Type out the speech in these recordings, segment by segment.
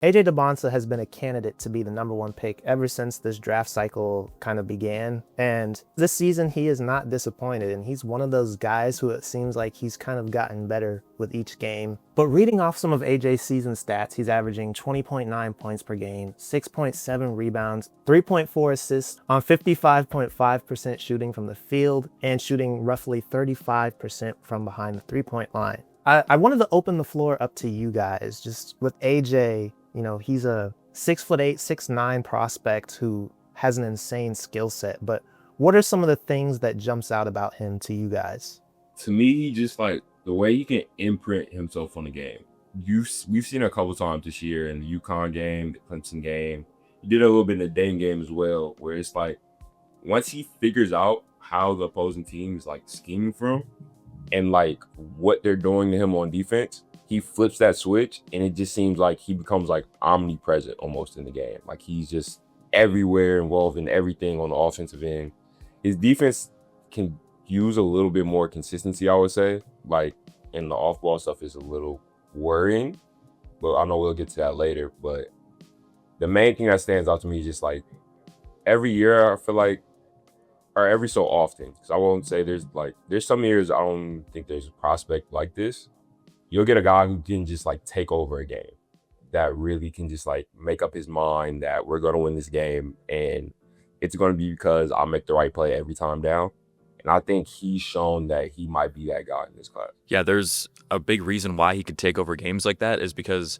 AJ Dybantsa has been a candidate to be the #1 pick ever since this draft cycle kind of began. And this season, he is not disappointed. And he's one of those guys who it seems like he's kind of gotten better with each game. But reading off some of AJ's season stats, he's averaging 20.9 points per game, 6.7 rebounds, 3.4 assists on 55.5% shooting from the field, and shooting roughly 35% from behind the three-point line. I wanted to open the floor up to you guys. Just with AJ, he's a 6'8", 6'9" prospect who has an insane skill set. But what are some of the things that jumps out about him to you guys? To me, he just like the way he can imprint himself on the game. We've seen it a couple times this year in the UConn game, the Clemson game. He did a little bit in the Dame game as well, where it's like once he figures out how the opposing team is like scheming from and like what they're doing to him on defense, he flips that switch and it just seems like he becomes like omnipresent almost in the game. Like he's just everywhere, involved in everything on the offensive end. His defense can use a little bit more consistency, I would say. Like, and the off-ball stuff is a little worrying, but I know we'll get to that later. But the main thing that stands out to me is just like every year I feel like, or every so often, because I won't say there's some years I don't think there's a prospect like this. You'll get a guy who can just like take over a game, that really can just like make up his mind that we're going to win this game and it's going to be because I'll make the right play every time down. And I think he's shown that he might be that guy in this class. Yeah, there's a big reason why he could take over games like that is because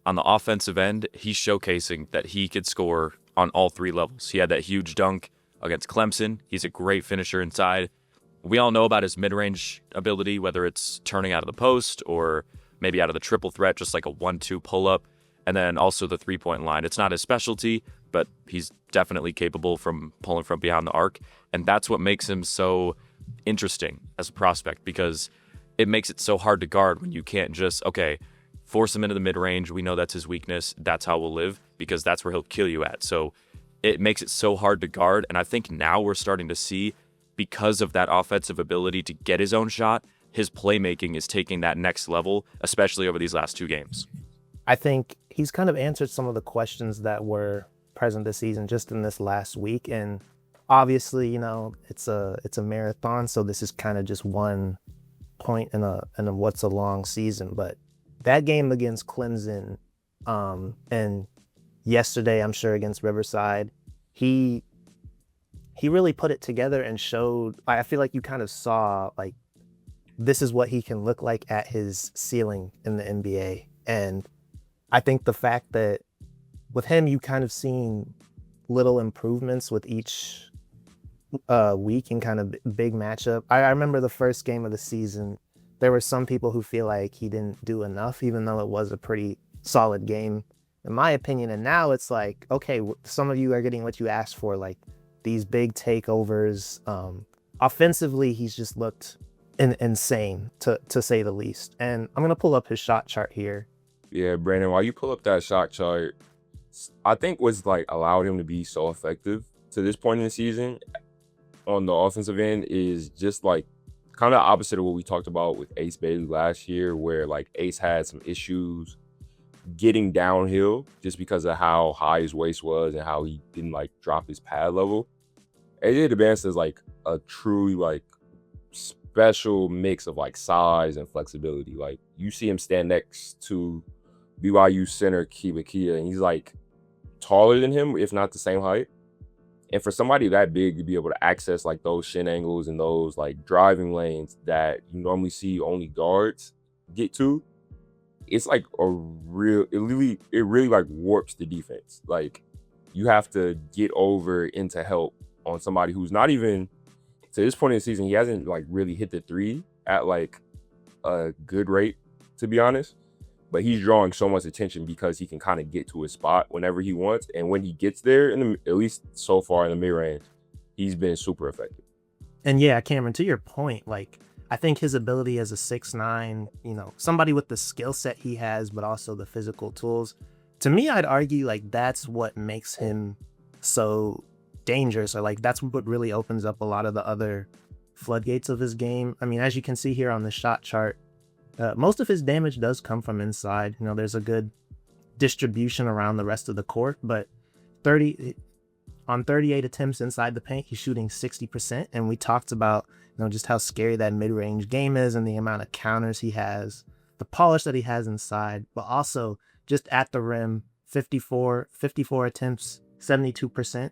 on the offensive end, he's showcasing that he could score on all three levels. He had that huge dunk against Clemson. He's a great finisher inside. We all know about his mid-range ability, whether it's turning out of the post or maybe out of the triple threat, just like a 1-2 pull-up, and then also the three-point line. It's not his specialty, but he's definitely capable from pulling from behind the arc, and that's what makes him so interesting as a prospect, because it makes it so hard to guard when you can't just, force him into the mid-range. We know that's his weakness. That's how we'll live, because that's where he'll kill you at. So it makes it so hard to guard, and I think now we're starting to see, because of that offensive ability to get his own shot, his playmaking is taking that next level, especially over these last two games. I think he's kind of answered some of the questions that were present this season just in this last week. And obviously, it's a marathon, so this is kind of just one point in a what's a long season. But that game against Clemson, and yesterday, I'm sure against Riverside, he really put it together and showed, I feel like you kind of saw like this is what he can look like at his ceiling in the NBA. And I think the fact that with him, you kind of seen little improvements with each week and kind of big matchup. I remember the first game of the season, there were some people who feel like he didn't do enough, even though it was a pretty solid game, in my opinion. And now it's like, okay, some of you are getting what you asked for, like these big takeovers. Offensively, he's just looked insane, to say the least. And I'm going to pull up his shot chart here. Yeah, Brandon, while you pull up that shot chart, I think what's like allowed him to be so effective to this point in the season on the offensive end is just like kind of opposite of what we talked about with Ace Bailey last year, where like Ace had some issues getting downhill just because of how high his waist was and how he didn't like drop his pad level. AJ Dybantsa is like a truly like special mix of like size and flexibility. Like you see him stand next to BYU center Kibakia, and he's like taller than him, if not the same height. And for somebody that big to be able to access like those shin angles and those like driving lanes that you normally see only guards get to, it's like it really like warps the defense. Like you have to get over into help on somebody who's not even, to this point in the season, he hasn't like really hit the three at like a good rate, to be honest. But he's drawing so much attention because he can kind of get to his spot whenever he wants. And when he gets there, at least so far in the mid-range, he's been super effective. And yeah, Cameron, to your point, like I think his ability as a 6'9", somebody with the skill set he has, but also the physical tools, to me, I'd argue like that's what makes him so dangerous, or like that's what really opens up a lot of the other floodgates of his game. I mean, as you can see here on the shot chart, most of his damage does come from inside. There's a good distribution around the rest of the court, but 38 attempts inside the paint, he's shooting 60%. And we talked about, just how scary that mid-range game is and the amount of counters he has, the polish that he has inside, but also just at the rim, 54 attempts, 72%.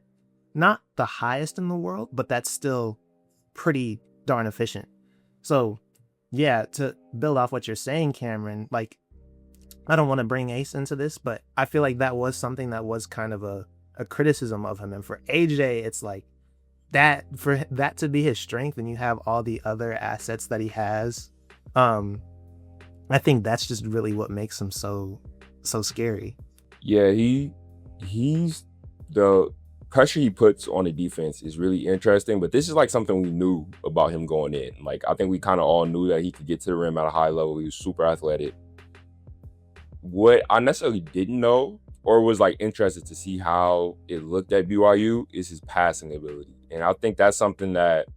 Not the highest in the world, but that's still pretty darn efficient. So yeah, to build off what you're saying, Cameron, like, I don't want to bring Ace into this, but I feel like that was something that was kind of a criticism of him. And for AJ, it's like that, for that to be his strength and you have all the other assets that he has, I think that's just really what makes him so scary. Yeah, he's the pressure he puts on the defense is really interesting, but this is like something we knew about him going in. Like, I think we kind of all knew that he could get to the rim at a high level. He was super athletic. What I necessarily didn't know, or was like interested to see how it looked at BYU, is his passing ability. And I think that's something that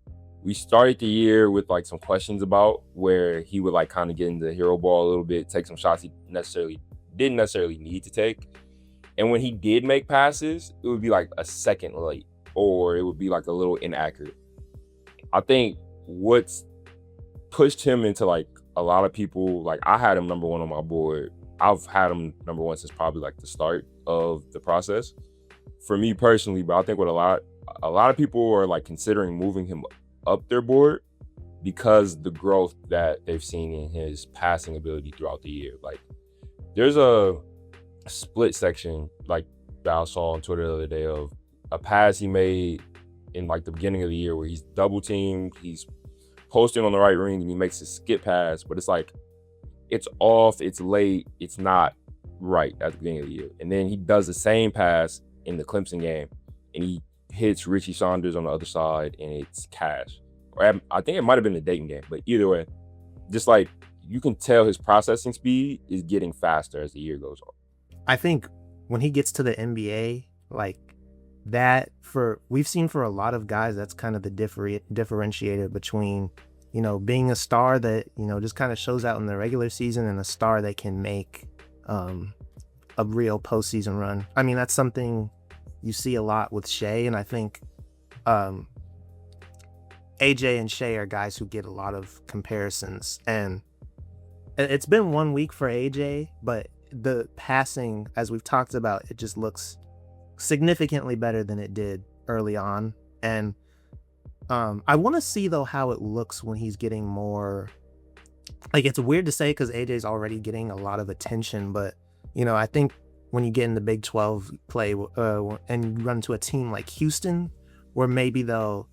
we started the year with like some questions about, where he would like kind of get into the hero ball a little bit, take some shots he didn't necessarily need to take. And when he did make passes, it would be like a second late, or it would be like a little inaccurate. I think what's pushed him into like a lot of people, like I had him number one on my board. I've had him number one since probably like the start of the process for me personally, but I think what a lot of people are like considering moving him up their board because the growth that they've seen in his passing ability throughout the year. Like, there's a split section like that I saw on Twitter the other day of a pass he made in like the beginning of the year where he's double teamed, he's posting on the right wing, and he makes a skip pass, but it's like, it's off, it's late, it's not right at the beginning of the year. And then he does the same pass in the Clemson game, and he hits Richie Saunders on the other side, and it's cash. Or I think it might have been the Dayton game, but either way, just like, you can tell his processing speed is getting faster as the year goes on. I think when he gets to the NBA, like that, we've seen for a lot of guys, that's kind of the differentiator between, being a star that, just kind of shows out in the regular season and a star that can make a real postseason run. I mean, that's something you see a lot with Shea, and I think AJ and Shea are guys who get a lot of comparisons. And it's been 1 week for AJ, but the passing, as we've talked about, it just looks significantly better than it did early on. And I want to see though how it looks when he's getting more, like, it's weird to say because AJ's already getting a lot of attention, but I think when you get in the Big 12 play and you run to a team like Houston, where maybe they'll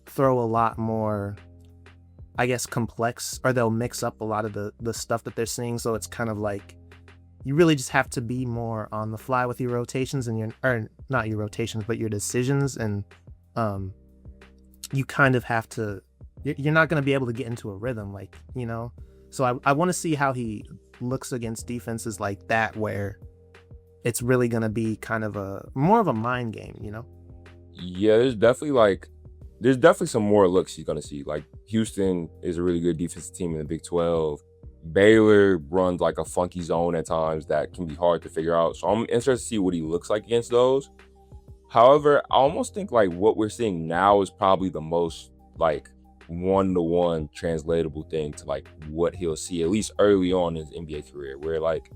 throw a lot more, I guess, complex, or they'll mix up a lot of the stuff that they're seeing. So it's kind of like, you really just have to be more on the fly with your rotations and not your rotations, but your decisions. And you kind of have to, you're not going to be able to get into a rhythm, like, so I want to see how he looks against defenses like that, where it's really going to be kind of more of a mind game, Yeah, there's definitely some more looks he's going to see. Like, Houston is a really good defensive team in the Big 12. Baylor runs like a funky zone at times that can be hard to figure out. So I'm interested to see what he looks like against those. However, I almost think like what we're seeing now is probably the most like one-to-one translatable thing to like what he'll see, at least early on in his NBA career, where like,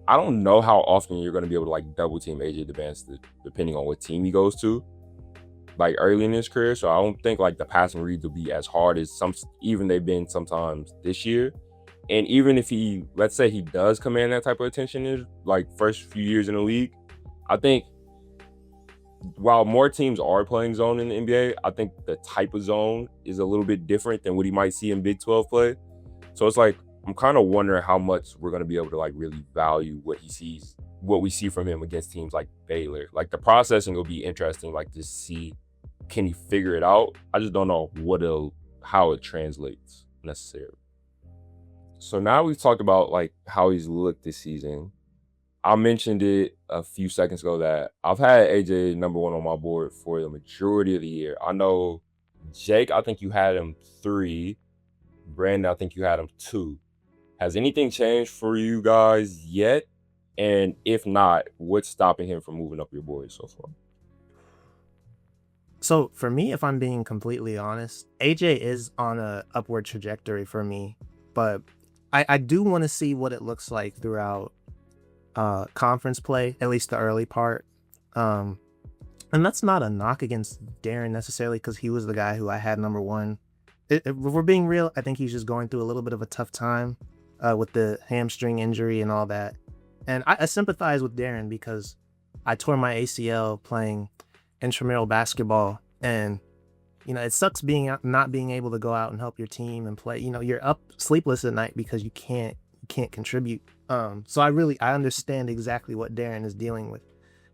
I don't know how often you're going to be able to like double team AJ Dybantsa depending on what team he goes to, like early in his career. So I don't think like the passing reads will be as hard as they've been sometimes this year. And even if let's say he does command that type of attention in his like first few years in the league, I think while more teams are playing zone in the NBA, I think the type of zone is a little bit different than what he might see in Big 12 play. So it's like, I'm kind of wondering how much we're going to be able to like really value what we see from him against teams like Baylor. Like, the processing will be interesting, like to see, can he figure it out? I just don't know how it translates necessarily. So now we've talked about like how he's looked this season. I mentioned it a few seconds ago that I've had AJ number one on my board for the majority of the year. I know, Jake, I think you had him 3. Branden, I think you had him 2. Has anything changed for you guys yet? And if not, what's stopping him from moving up your board so far? So for me, if I'm being completely honest, AJ is on a upward trajectory for me, but I do want to see what it looks like throughout conference play, at least the early part. Um, and that's not a knock against Darren necessarily, because he was the guy who I had number one. If we're being real, I think he's just going through a little bit of a tough time with the hamstring injury and all that. And I sympathize with Darren because I tore my ACL playing intramural basketball, and it sucks not being able to go out and help your team and play. You're up sleepless at night because you can't contribute. So I understand exactly what Darren is dealing with.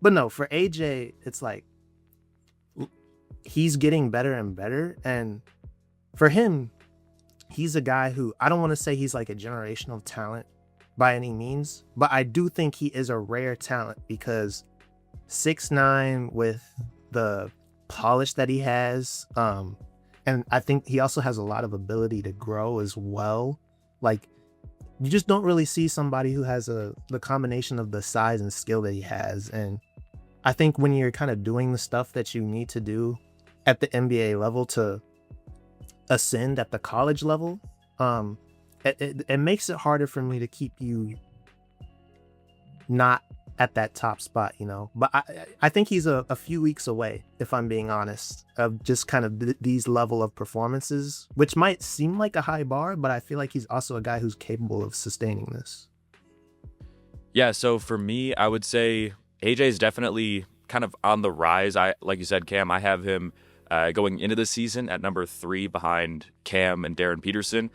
But no, for AJ, it's like he's getting better and better, and for him, he's a guy who, I don't want to say he's like a generational talent by any means, but I do think he is a rare talent because 6'9" with the polish that he has, and I think he also has a lot of ability to grow as well. Like, you just don't really see somebody who has the combination of the size and skill that he has. And I think when you're kind of doing the stuff that you need to do at the NBA level to ascend at the college level, it makes it harder for me to keep you not at that top spot, but I think he's a few weeks away, if I'm being honest, of just kind of these level of performances, which might seem like a high bar, but I feel like he's also a guy who's capable of sustaining this. Yeah, so for me, I would say AJ is definitely kind of on the rise. Like you said, Cam, I have him going into the season at number 3 behind Cam and Darren Peterson.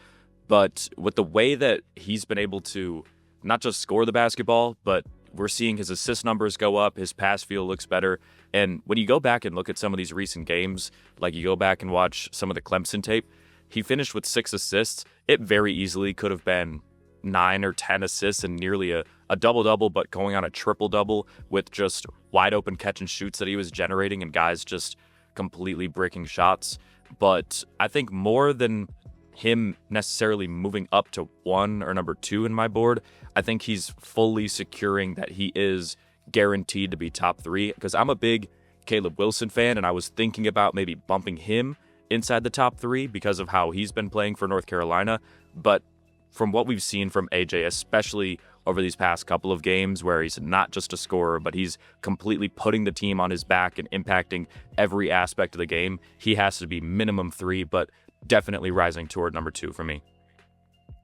But with the way that he's been able to not just score the basketball, but we're seeing his assist numbers go up, his pass feel looks better. And when you go back and look at some of these recent games, like you go back and watch some of the Clemson tape, he finished with 6 assists. It very easily could have been 9 or 10 assists and nearly a double-double, but going on a triple-double with just wide open catch and shoots that he was generating and guys just completely breaking shots. But I think more than him necessarily moving up to 1 or number 2 in my board, I think he's fully securing that he is guaranteed to be top 3, because I'm a big Caleb Wilson fan, and I was thinking about maybe bumping him inside the top 3 because of how he's been playing for North Carolina. But from what we've seen from AJ, especially over these past couple of games where he's not just a scorer, but he's completely putting the team on his back and impacting every aspect of the game, he has to be minimum 3, but definitely rising toward number 2 for me.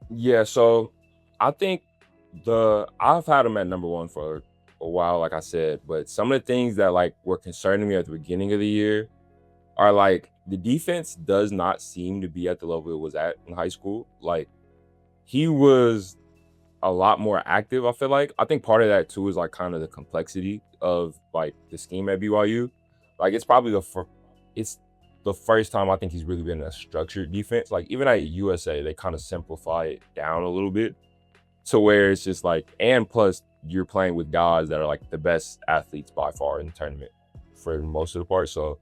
Yeah, so I think I've had him at number 1 for a while, like I said, but some of the things that were concerning me at the beginning of the year are the defense does not seem to be at the level it was at in high school. He was a lot more active, I feel like. I think part of that too is kind of the complexity of the scheme at BYU. It's probably it's the first time I think he's really been in a structured defense. Even at USA, they kind of simplify it down a little bit to where it's just and plus you're playing with guys that are the best athletes by far in the tournament for most of the part. So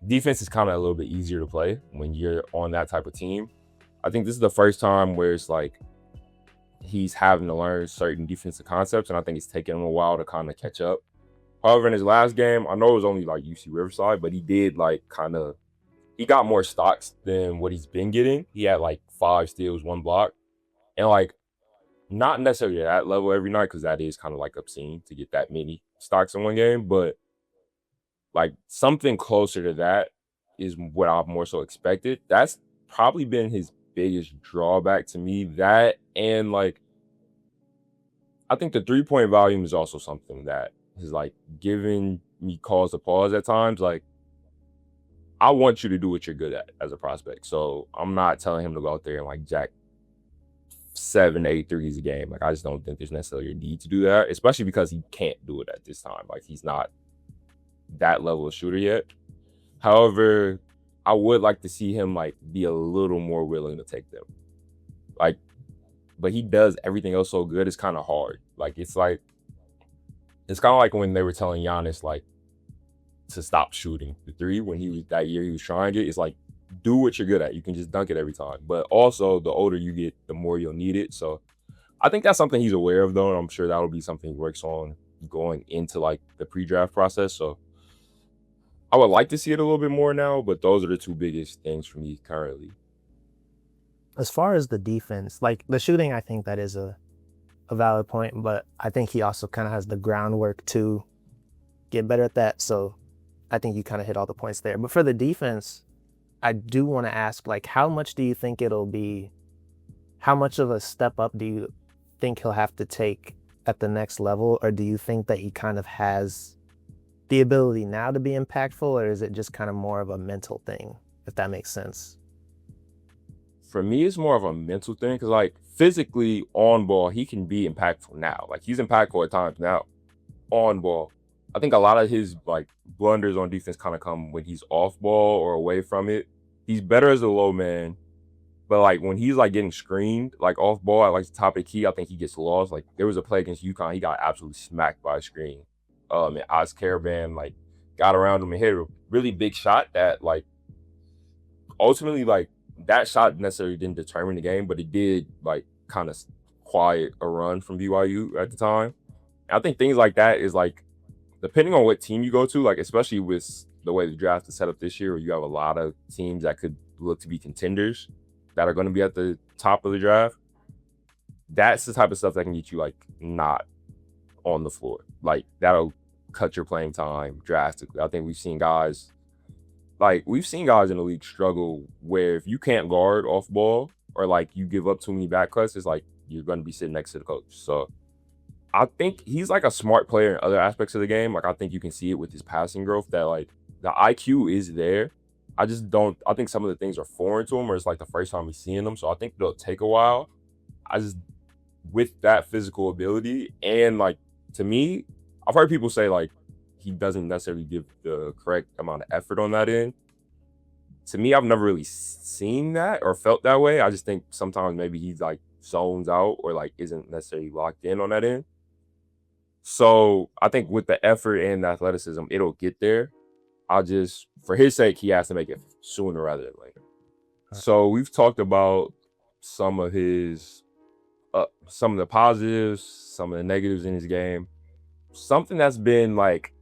defense is kind of a little bit easier to play when you're on that type of team. I think this is the first time where it's he's having to learn certain defensive concepts, and I think it's taken him a while to kind of catch up. However, in his last game, I know it was only UC Riverside, but he did he got more stocks than what he's been getting. He had 5 steals, 1 block, and not necessarily at that level every night, because that is kind of obscene to get that many stocks in one game, but something closer to that is what I've more so expected. That's probably been his biggest drawback to me. That and I think the 3-point volume is also something that is giving me cause to pause at times. I want you to do what you're good at as a prospect, so I'm not telling him to go out there and jack 7, 8 threes a game. I just don't think there's necessarily a need to do that, especially because he can't do it at this time. He's not that level of shooter yet. However, I would like to see him be a little more willing to take them. But he does everything else so good, it's kind of hard. It's kind of like when they were telling Giannis to stop shooting the 3 when he was that year he was trying it. It's do what you're good at. You can just dunk it every time. But also the older you get, the more you'll need it. So I think that's something he's aware of, though, and I'm sure that'll be something he works on going into like the pre-draft process. So I would like to see it a little bit more now, but those are the two biggest things for me currently. As far as the defense, like the shooting, I think that is a valid point, but I think he also kind of has the groundwork to get better at that. So I think you kind of hit all the points there. But for the defense, I do want to ask, like, how much do you think it'll be? How much of a step up do you think he'll have to take at the next level? Or do you think that he kind of has the ability now to be impactful, or is it just kind of more of a mental thing, if that makes sense? For me, it's more of a mental thing because, like, physically on ball, he can be impactful now. Like, he's impactful at times now on ball. I think a lot of his like blunders on defense kind of come when he's off ball or away from it. He's better as a low man, but like when he's like getting screened, like off ball at like the top of the key, I think he gets lost. Like there was a play against UConn, he got absolutely smacked by a screen. And Oz Caravan like got around him and hit a really big shot that like ultimately like that shot necessarily didn't determine the game, but it did like kind of quiet a run from BYU at the time. And I think things like that is like depending on what team you go to, like especially with the way the draft is set up this year, where you have a lot of teams that could look to be contenders that are going to be at the top of the draft. That's the type of stuff that can get you like not on the floor. Like that'll cut your playing time drastically. I think we've seen guys in the league struggle where if you can't guard off ball or like you give up too many back cuts, it's like you're going to be sitting next to the coach. So I think he's like a smart player in other aspects of the game. Like I think you can see it with his passing growth that like the IQ is there. I think some of the things are foreign to him or it's like the first time he's seeing them. So I think it'll take a while. With that physical ability and like, to me, I've heard people say like he doesn't necessarily give the correct amount of effort on that end. To me, I've never really seen that or felt that way. I just think sometimes maybe he's like zones out or like isn't necessarily locked in on that end. So I think with the effort and the athleticism, it'll get there. For his sake, he has to make it sooner rather than later. So we've talked about some of the positives, some of the negatives in his game. Something that's been like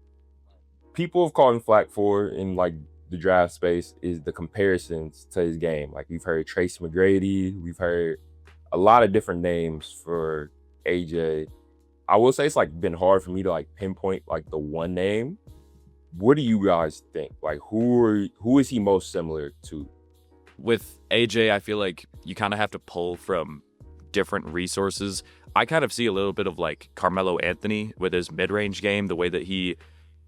people have called him flack for in like the draft space is the comparisons to his game. Like we've heard Tracy McGrady, we've heard a lot of different names for AJ. I will say it's like been hard for me to like pinpoint like the one name. What do you guys think? Like who is he most similar to? With AJ, I feel like you kind of have to pull from different resources. I kind of see a little bit of like Carmelo Anthony with his mid-range game, the way that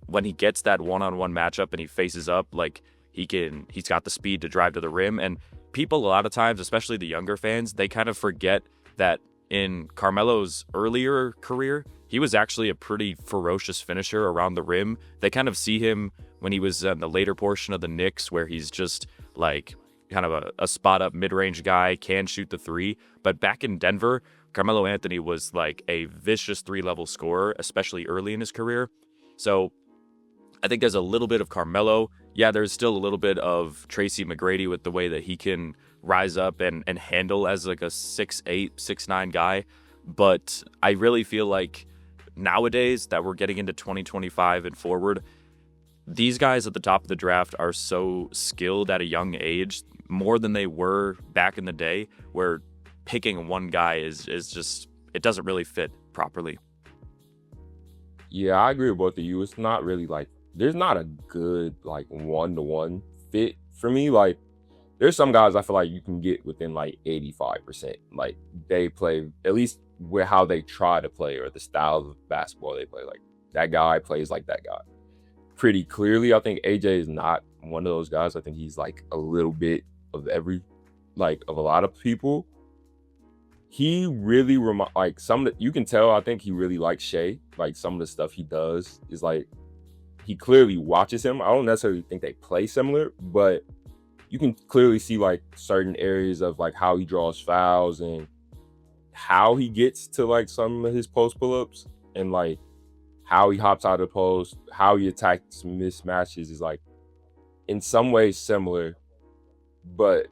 when he gets that one-on-one matchup and he faces up, like he's got the speed to drive to the rim. And people a lot of times, especially the younger fans, they kind of forget that in Carmelo's earlier career, he was actually a pretty ferocious finisher around the rim. They kind of see him when he was in the later portion of the Knicks where he's just like kind of a spot-up mid-range guy, can shoot the three. But back in Denver, Carmelo Anthony was like a vicious three-level scorer, especially early in his career. So I think there's a little bit of Carmelo. Yeah, there's still a little bit of Tracy McGrady with the way that he can rise up and handle as like a 6'8", 6'9" guy. But I really feel like nowadays that we're getting into 2025 and forward, these guys at the top of the draft are so skilled at a young age, more than they were back in the day, where picking one guy is just, it doesn't really fit properly. Yeah, I agree with both of you. It's not really like, there's not a good like one-to-one fit for me. Like there's some guys I feel like you can get within like 85%. Like they play, at least with how they try to play or the style of basketball they play. Like that guy plays like that guy pretty clearly. I think AJ is not one of those guys. I think he's like a little bit of of a lot of people. He really like you can tell, I think he really likes Shea. Like some of the stuff he does is like, he clearly watches him. I don't necessarily think they play similar, but you can clearly see like certain areas of like how he draws fouls and how he gets to like some of his post pull-ups and like how he hops out of the post, how he attacks mismatches is like in some ways similar, but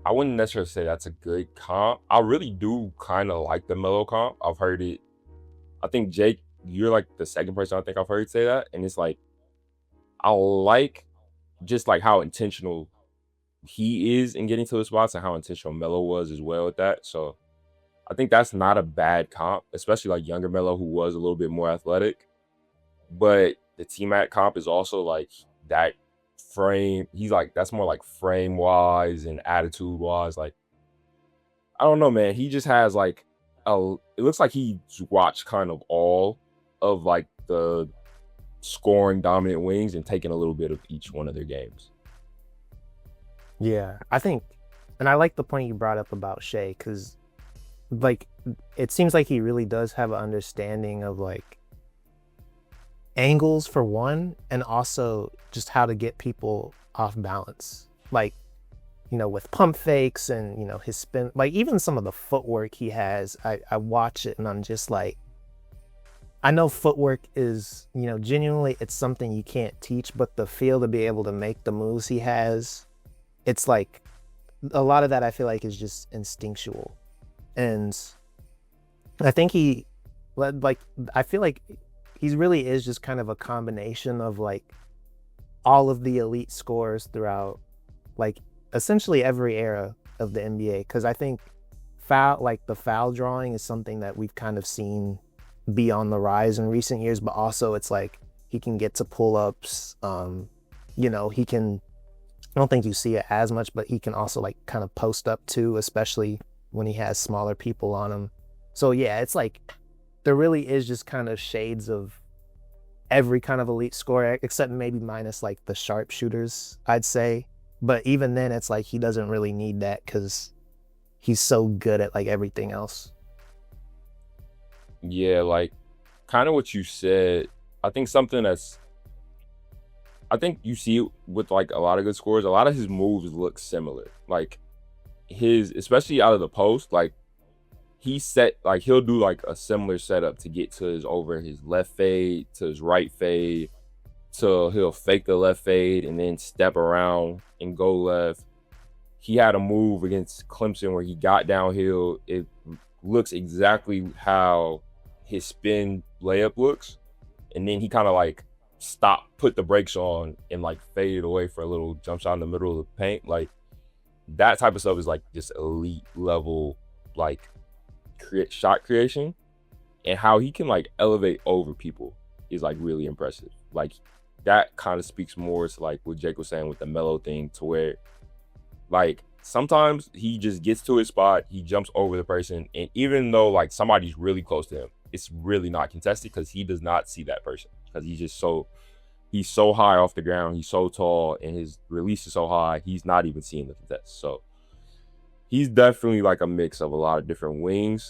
I wouldn't necessarily say that's a good comp. I really do kind of like the Melo comp. I've heard it. I think Jake, you're like the second person I think I've heard say that, and it's like I like just like how intentional he is in getting to the spots and how intentional Melo was as well with that. So I think that's not a bad comp, especially like younger Melo who was a little bit more athletic. But the T-Mac comp is also like that frame. He's like, that's more like frame wise and attitude wise. Like, I don't know, man. He just has like it looks like he's watched kind of all of like the scoring dominant wings and taken a little bit of each one of their games. Yeah, I think, and I like the point you brought up about Shea, because like it seems like he really does have an understanding of like angles for one, and also just how to get people off balance. Like, you know, with pump fakes and, you know, his spin, like even some of the footwork he has, I watch it and I'm just like, I know footwork is, you know, genuinely it's something you can't teach, but the feel to be able to make the moves he has, it's like a lot of that I feel like is just instinctual. And I think I feel like he really is just kind of a combination of like all of the elite scorers throughout like essentially every era of the NBA. Because I think the foul drawing is something that we've kind of seen be on the rise in recent years, but also it's like he can get to pull-ups. You know, he can, I don't think you see it as much, but he can also like kind of post up too, especially when he has smaller people on him. So yeah, it's like there really is just kind of shades of every kind of elite scorer, except maybe minus like the sharpshooters, I'd say. But even then, it's like he doesn't really need that because he's so good at like everything else. Yeah, like kind of what you said. I think I think you see it with like a lot of good scorers. A lot of his moves look similar. Like especially out of the post, like he'll do like a similar setup to get to his left fade, to his right fade. So he'll fake the left fade and then step around and go left. He had a move against Clemson where he got downhill. It looks exactly how his spin layup looks. And then he kind of like put the brakes on and like faded away for a little jump shot in the middle of the paint. Like that type of stuff is like just elite level, like shot creation. And how he can like elevate over people is like really impressive. Like that kind of speaks more to like what Jake was saying with the Melo thing, to where like sometimes he just gets to his spot, he jumps over the person, and even though like somebody's really close to him, it's really not contested because he does not see that person, because he's so high off the ground, he's so tall, and his release is so high, he's not even seeing the contest. So he's definitely like a mix of a lot of different wings.